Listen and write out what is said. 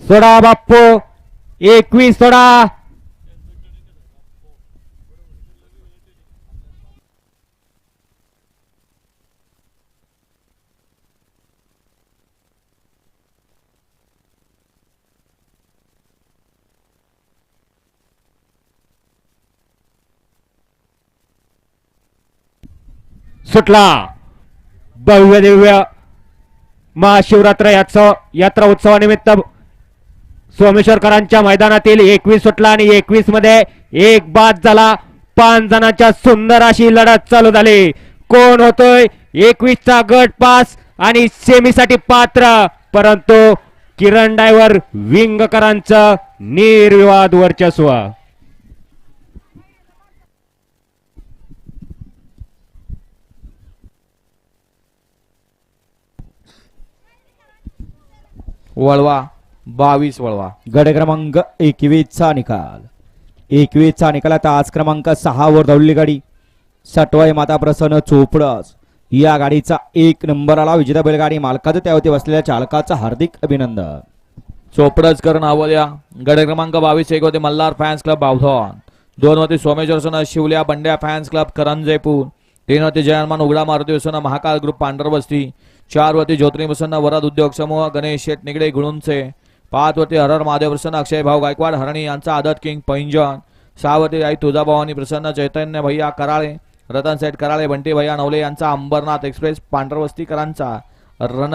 सोडा बाप्पू 21 सोडा. सुटला. भव्य दिव्य महाशिवरात्र यात्रा उत्सवानिमित्त सोमेश्वरकरांच्या मैदानातील 21 सुटला आणि 21 मध्ये एक बाद झाला. 5 जणांच्या सुंदर अशी लढत चालू झाली. कोण होतोय 21 चा गट पास आणि सेमीसाठी पात्र, परंतु किरण डायव्हर विंगकरांचं निर्विवाद वर्चस्व. वळवा 22 वळवा. गट क्रमांक 21 चा निकाल. 21 चा निकाल. तास क्रमांक 6 वर धावलेली गाडी सटवाई माता प्रसन्न चोपडस या गाडीचा 1 नंबर आला. विजेता बैलगाडी मालकाचं त्यावरती बसलेल्या चालकाचं हार्दिक अभिनंदन. चोपडसकर नाव द्या. गट क्रमांक 22 एक होते मल्हार फॅन्स क्लब बावधन, 2 होते सोमेश्वर शिवल्या बंड्या फॅन्स क्लब करंजेपूर, 3 होते जयमान उघडा मारुती वसना महाकाल ग्रुप पांढरबस्ती, 4 होते ज्योतिर्लिंग प्रसन्न वरद उद्योग समूह गणेश शेठ निगडे गुळुंचे, 5 होते हरहर महादेव प्रसन्न अक्षय भाऊ गायकवाड हरणी यांचा आदत किंग पैंजन, 6 होते आई तुळजाभवानी प्रसन्न चैतन्य भैया कराळे रतन सेठ कराळे बंटी भैया नवले यांचा अंबरनाथ एक्सप्रेस पांढरवस्तीकरांचा रण